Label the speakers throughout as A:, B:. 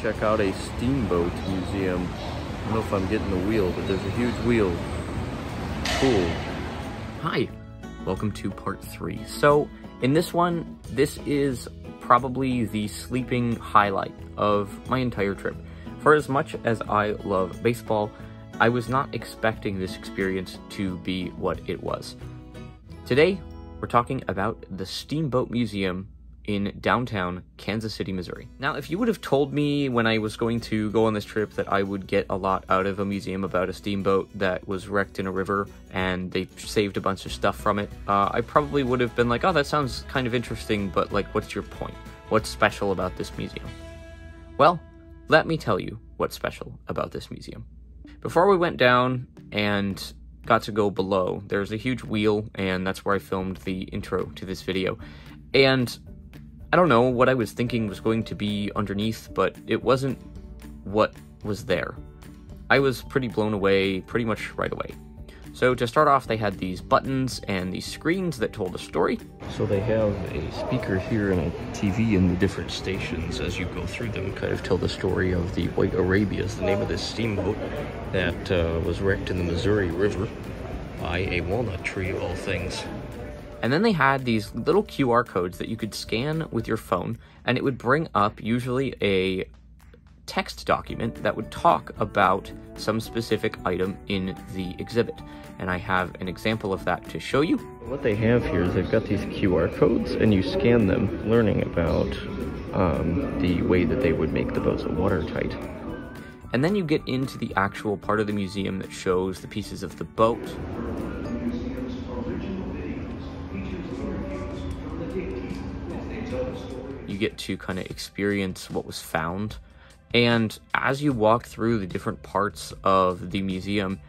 A: check out a steamboat museum. I don't know if I'm getting the wheel, but there's a huge wheel. Cool. Hi, welcome to part 3. So in this one, this is probably the sleeping highlight of my entire trip. For as much as I love baseball, I was not expecting this experience to be what it was. Today, we're talking about the Steamboat Museum in downtown Kansas City, Missouri. Now, if you would have told me when I was going to go on this trip that I would get a lot out of a museum about a steamboat that was wrecked in a river and they saved a bunch of stuff from it, I probably would have been like, oh, that sounds kind of interesting, but like, what's your point? What's special about this museum? Well, let me tell you what's special about this museum. Before we went down and got to go below, there's a huge wheel, and that's where I filmed the intro to this video. And I don't know what I was thinking was going to be underneath, but it wasn't what was there. I was pretty blown away pretty much right away. So to start off, they had these buttons and these screens that told a story. So they have a speaker here and a TV in the different stations as you go through them, kind of tell the story of the White Arabia, is the name of this steamboat that was wrecked in the Missouri River by a walnut tree of all things. And then they had these little QR codes that you could scan with your phone, and it would bring up usually a text document that would talk about some specific item in the exhibit. And I have an example of that to show you. What they have here is they've got these QR codes, and you scan them, learning about the way that they would make the boats watertight. And then you get into the actual part of the museum that shows the pieces of the boat. You get to kind of experience what was found. And as you walk through the different parts of the museum,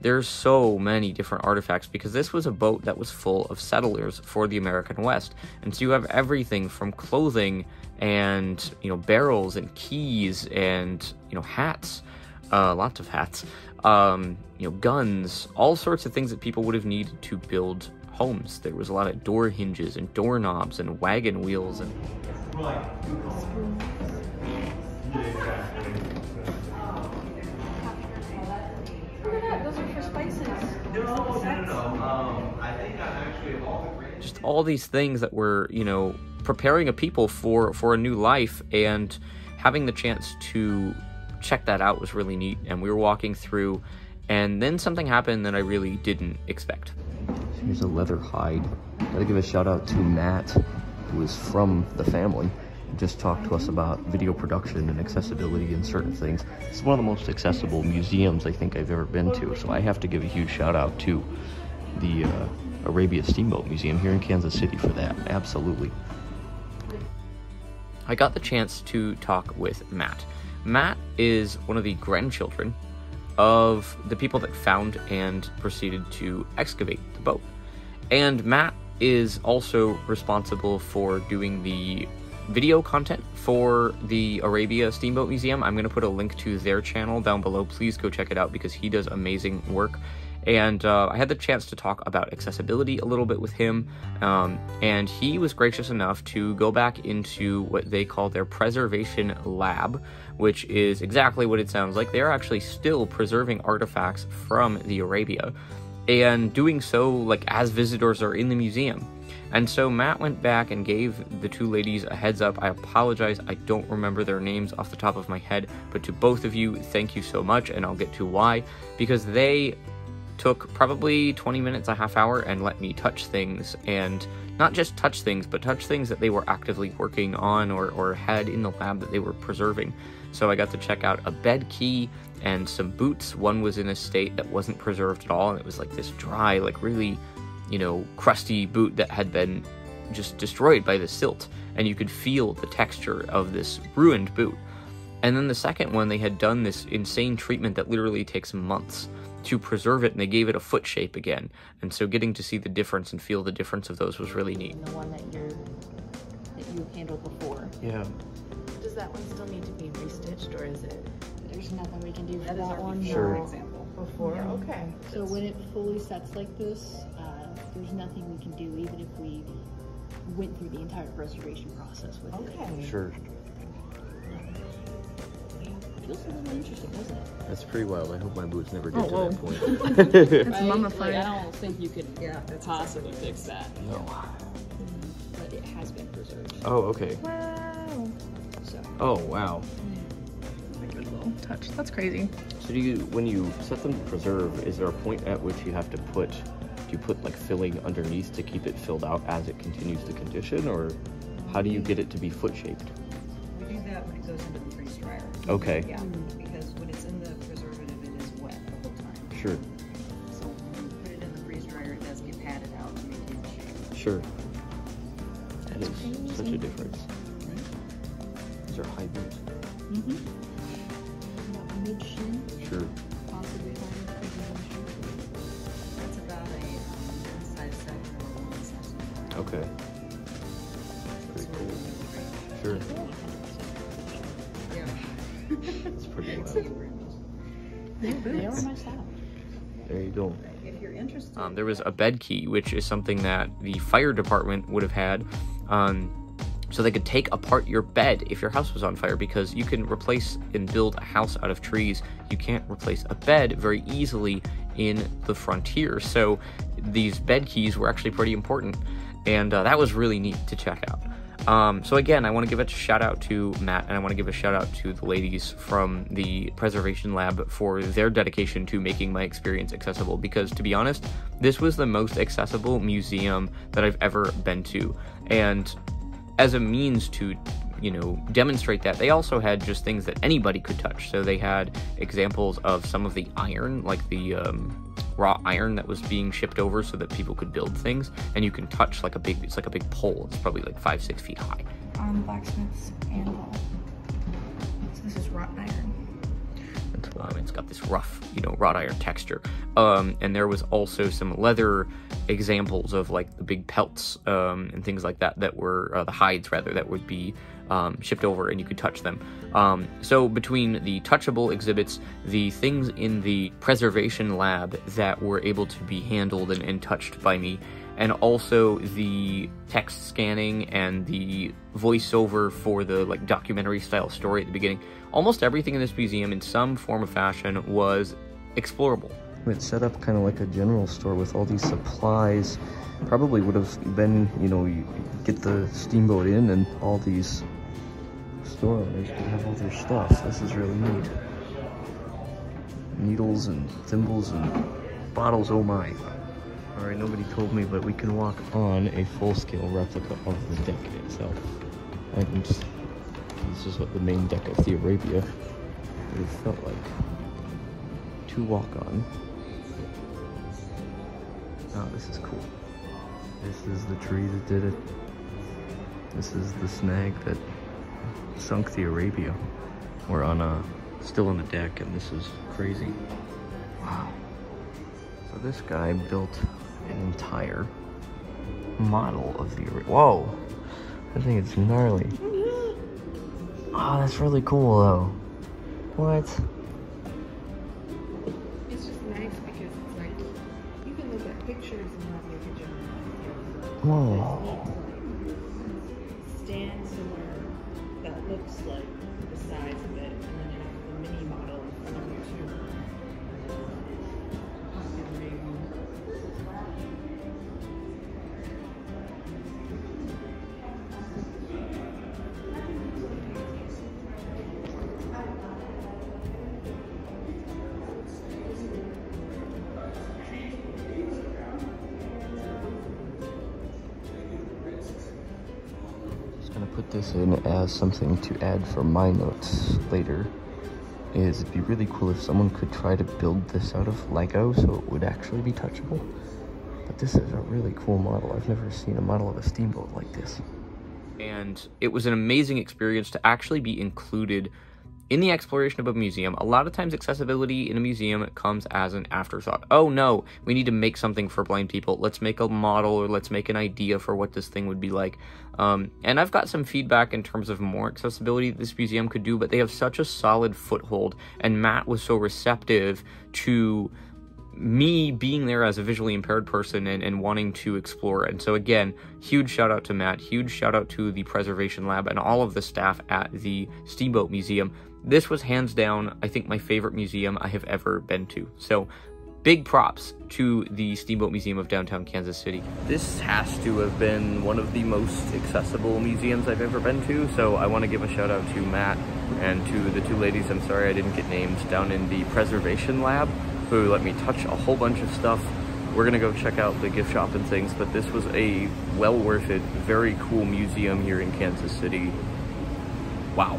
A: there's so many different artifacts because this was a boat that was full of settlers for the American West. And so you have everything from clothing and, barrels and keys and, hats, lots of hats, guns, all sorts of things that people would have needed to build homes. There was a lot of door hinges and doorknobs and wagon wheels and
B: Look at that, those are for spices. No. I think I'm actually
A: just all these things that were, preparing a people for a new life, and having the chance to check that out was really neat. And we were walking through, and then something happened that I really didn't expect. Here's a leather hide. Gotta give a shout out to Matt, who is from the family, and just talked to us about video production and accessibility and certain things. It's one of the most accessible museums I think I've ever been to, so I have to give a huge shout out to the Arabia Steamboat Museum here in Kansas City for that. Absolutely. I got the chance to talk with Matt. Matt is one of the grandchildren of the people that found and proceeded to excavate the boat. And Matt is also responsible for doing the video content for the Arabia Steamboat Museum. I'm going to put a link to their channel down below. Please go check it out because he does amazing work. And I had the chance to talk about accessibility a little bit with him, and he was gracious enough to go back into what they call their preservation lab, which is exactly what it sounds like. They're actually still preserving artifacts from the Arabia, and doing so like as visitors are in the museum. And so Matt went back and gave the two ladies a heads up. I apologize, I don't remember their names off the top of my head, but to both of you, thank you so much, and I'll get to why. Because they took probably 20 minutes, a half hour, and let me touch things, and not just touch things, but touch things that they were actively working on or had in the lab that they were preserving. So I got to check out a bed key and some boots. One was in a state that wasn't preserved at all, and it was like this dry, like really, crusty boot that had been just destroyed by the silt, and you could feel the texture of this ruined boot. And then the second one, they had done this insane treatment that literally takes months to preserve it, and they gave it a foot shape again. And so getting to see the difference and feel the difference of those was really neat.
C: And the one that you handled before.
A: Yeah.
B: Does that one still need to be restitched, or is it?
C: There's nothing we can do for
B: That is
C: that
B: our
C: one.
A: Sure.
B: before example. Before,
C: Yeah.
B: okay.
C: So when it fully sets like this, there's nothing we can do, even if we went through the entire preservation process with it.
B: Okay.
A: Sure.
C: feels a little interesting, doesn't it?
A: That's pretty wild. I hope my boots never get to
B: whoa.
A: that point.
B: It's
D: Right?
B: mummified.
D: Like, I don't think you could possibly fix that.
A: No.
C: But it has been preserved.
A: Oh, okay.
B: Wow.
C: So
A: Oh, wow.
B: A good little touch. That's crazy.
A: So do you, when you set them to preserve, is there a point at which you have to put, do you put like filling underneath to keep it filled out as it continues to condition, or how do you get it to be foot shaped?
E: We do that when it goes into the freeze dryer.
A: Okay.
E: Yeah, because when it's in the preservative, it is wet the whole time.
A: Sure.
E: So when you put it in the freeze dryer, it does get padded out to maintain the shape.
A: Sure. That is such a difference. These are high boots.
C: about mid-shin,
A: Sure.
C: possibly higher.
E: That's about a size 7 or 1 size 9.
A: Okay.
E: That's
A: Pretty
E: what
A: cool.
E: we range.
A: Sure.
E: Yeah.
A: It's pretty
E: It's
A: wild.
C: They are my style.
A: There you go.
E: If you're interested.
A: There was a bed key, which is something that the fire department would have had, so they could take apart your bed if your house was on fire, because you can replace and build a house out of trees. You can't replace a bed very easily in the frontier. So these bed keys were actually pretty important, and that was really neat to check out. So again, I want to give a shout out to Matt, and I want to give a shout out to the ladies from the Preservation Lab for their dedication to making my experience accessible, because to be honest, this was the most accessible museum that I've ever been to. And as a means to, you know, demonstrate that, they also had just things that anybody could touch. So they had examples of some of the iron, like the raw iron that was being shipped over so that people could build things, and you can touch like it's like a big pole. It's probably like 5-6 feet high.
B: On the blacksmith's anvil. So this is wrought iron.
A: It's got this rough, you know, wrought iron texture. And there was also some leather examples of like the big pelts and things like that that were, the hides rather, that would be shipped over, and you could touch them. So between the touchable exhibits, the things in the preservation lab that were able to be handled and touched by me, and also the text scanning and the voiceover for the like documentary style story at the beginning, almost everything in this museum in some form or fashion was explorable. It's set up kind of like a general store with all these supplies. Probably would have been, you know, you get the steamboat in and all these store owners could have all their stuff. This is really neat. Needles and thimbles and bottles, oh my. Alright, nobody told me, but we can walk on a full-scale replica of the deck itself. And this is what the main deck of the Arabia would have felt like to walk on. Oh, this is cool. This is the tree that did it. This is the snag that sunk the Arabia. We're on still on the deck, and this is crazy. Wow. So this guy built an entire model of the Arabia. Whoa! I think it's gnarly. Oh, that's really cool though. What?
B: It's just nice because it's like, you can look at pictures and have like a general idea.
A: Whoa.
B: Stand somewhere that looks like the size of it, and then have the mini model in front of you too.
A: Gonna put this in as something to add for my notes later. It'd be really cool if someone could try to build this out of Lego so it would actually be touchable. But this is a really cool model. I've never seen a model of a steamboat like this. And it was an amazing experience to actually be included in the exploration of a museum. A lot of times accessibility in a museum comes as an afterthought. Oh no, we need to make something for blind people. Let's make a model, or let's make an idea for what this thing would be like. And I've got some feedback in terms of more accessibility this museum could do, but they have such a solid foothold, and Matt was so receptive to me being there as a visually impaired person and wanting to explore. And so again, huge shout out to Matt, huge shout out to the Preservation Lab and all of the staff at the Steamboat Museum. this was hands down, I think, my favorite museum I have ever been to. So big props to the Steamboat Museum of downtown Kansas City. This has to have been one of the most accessible museums I've ever been to, so I want to give a shout out to Matt and to the two ladies, I'm sorry I didn't get named, down in the preservation lab, who let me touch a whole bunch of stuff. We're gonna go check out the gift shop and things, but this was a well worth it, very cool museum here in Kansas City. Wow.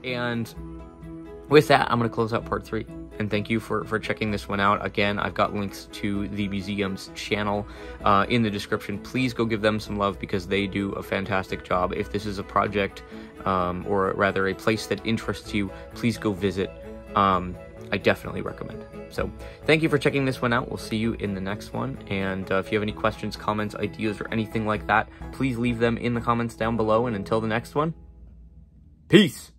A: And with that, I'm going to close out part 3. And thank you for checking this one out. Again, I've got links to the museum's channel in the description. Please go give them some love because they do a fantastic job. If this is a project, or rather a place that interests you, please go visit. I definitely recommend it. So thank you for checking this one out. We'll see you in the next one. And if you have any questions, comments, ideas, or anything like that, please leave them in the comments down below. And until the next one, peace.